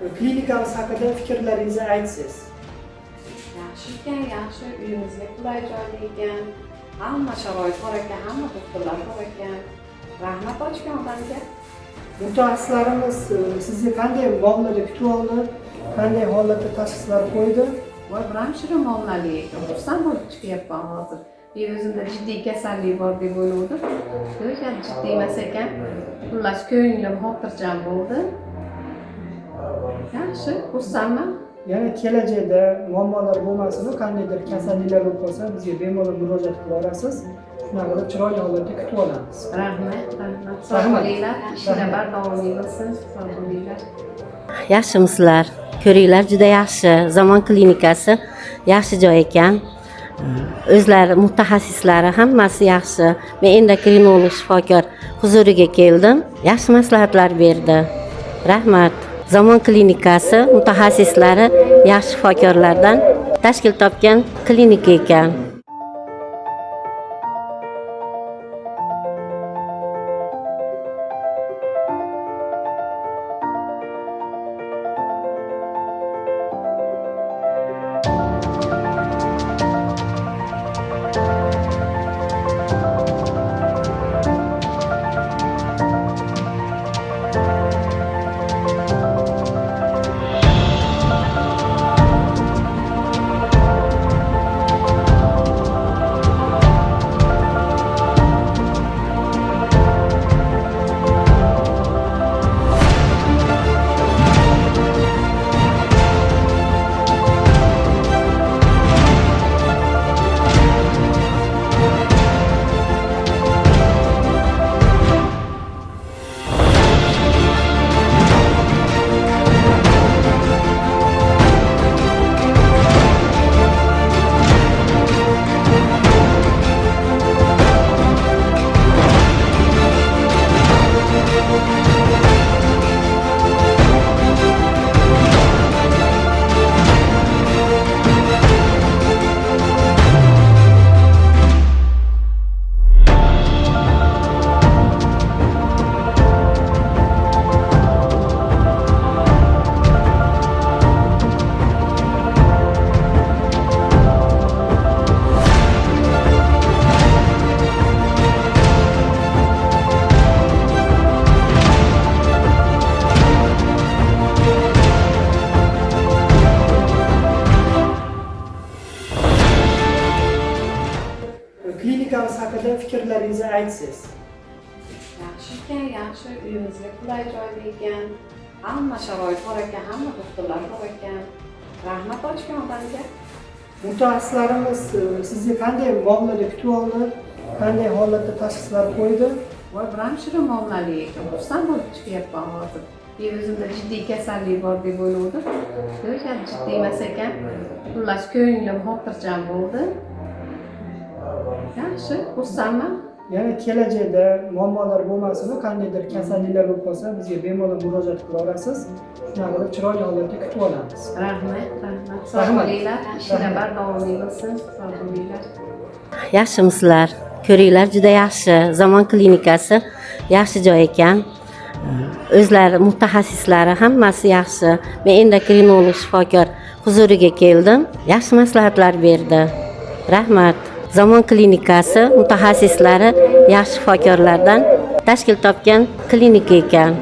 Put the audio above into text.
Klinikamiz haqida fikrlaringizni aytsangiz. Yaxshi ekan, yaxshi, uyimizga qulay joyda ekan, hamma sharoit bor ekan, hamma doktorlar bor ekan. Rahmat ochgan odamga. Mutaxassislarimiz sizni qanday muomalada kutib oldi, qanday holatda tashxislar qo'ydi? Voy, biramshira muomalali ekan. Xursand bo'lib chiqyapman hozir. Bir o'zimda jiddiy kasallik bor deb o'yladim. Lekin jiddiy emas ekan. Xullas ko'nglim xotirjam bo'ldi. Yaxshi, xursandman. Yana kelajakda muammolar bo'lmasin, qandaydir kasalliklar bo'lib qolsa, bizga bemalol murojaat qila olasiz. Shunaqa qilib chiroyli holatda kutib olamiz. Rahmat, rahmat. Sog' bo'linglar. Ishlar davomli bo'lsin. Sog' bo'linglar. Yaxshimisizlar? Ko'ringlar, juda yaxshi. Zamon klinikasi yaxshi joy ekan. O'zlari mutaxassislari hammasi yaxshi. Men endokrinolog shifokor huzuriga keldim. Yaxshi maslahatlar berdi. Rahmat. Zamon klinikasi mutaxassislari yaxshi shifokorlardan tashkil topgan klinika ekan. Klinikamiz haqida fikrlaringizni aytsangiz. Yaxshi ekan, yaxshi, uyimizga qulay joyda ekan, hamma sharoit bor ekan, hamma doktorlar bor ekan. Rahmat ochgan odamga. Mutaxassislarimiz sizni qanday muomalada kutib oldi, qanday holatda tashxislar qo'ydi? Voy, biramshira muomalali ekan. Xursand bo'lib chiqyapman hozir. Bir o'zimda jiddiy kasallik bor deb o'yladim. Lekin jiddiy emas ekan. Xullas ko'nglim xotirjam bo'ldi. Yaxshi, xursandman. Yana kelajakda muammolar bo'lmasin, qandaydir kasalliklar bo'lib qolsa, bizga bemalol murojaat qila olasiz. Shunaqa qilib chiroyli holatda kutib olamiz. Rahmat, rahmat. Sog' bo'linglar. Ishlar davomli bo'lsin. Sog' bo'linglar. Yaxshimisizlar? Ko'ringlar, juda yaxshi. Zamon klinikasi yaxshi joy ekan. O'zlari mutaxassislari hammasi yaxshi. Men endokrinolog shifokor huzuriga keldim. Yaxshi maslahatlar berdi. Rahmat. Zamon klinikasi mutaxassislari yaxshi shifokorlardan tashkil topgan klinika ekan.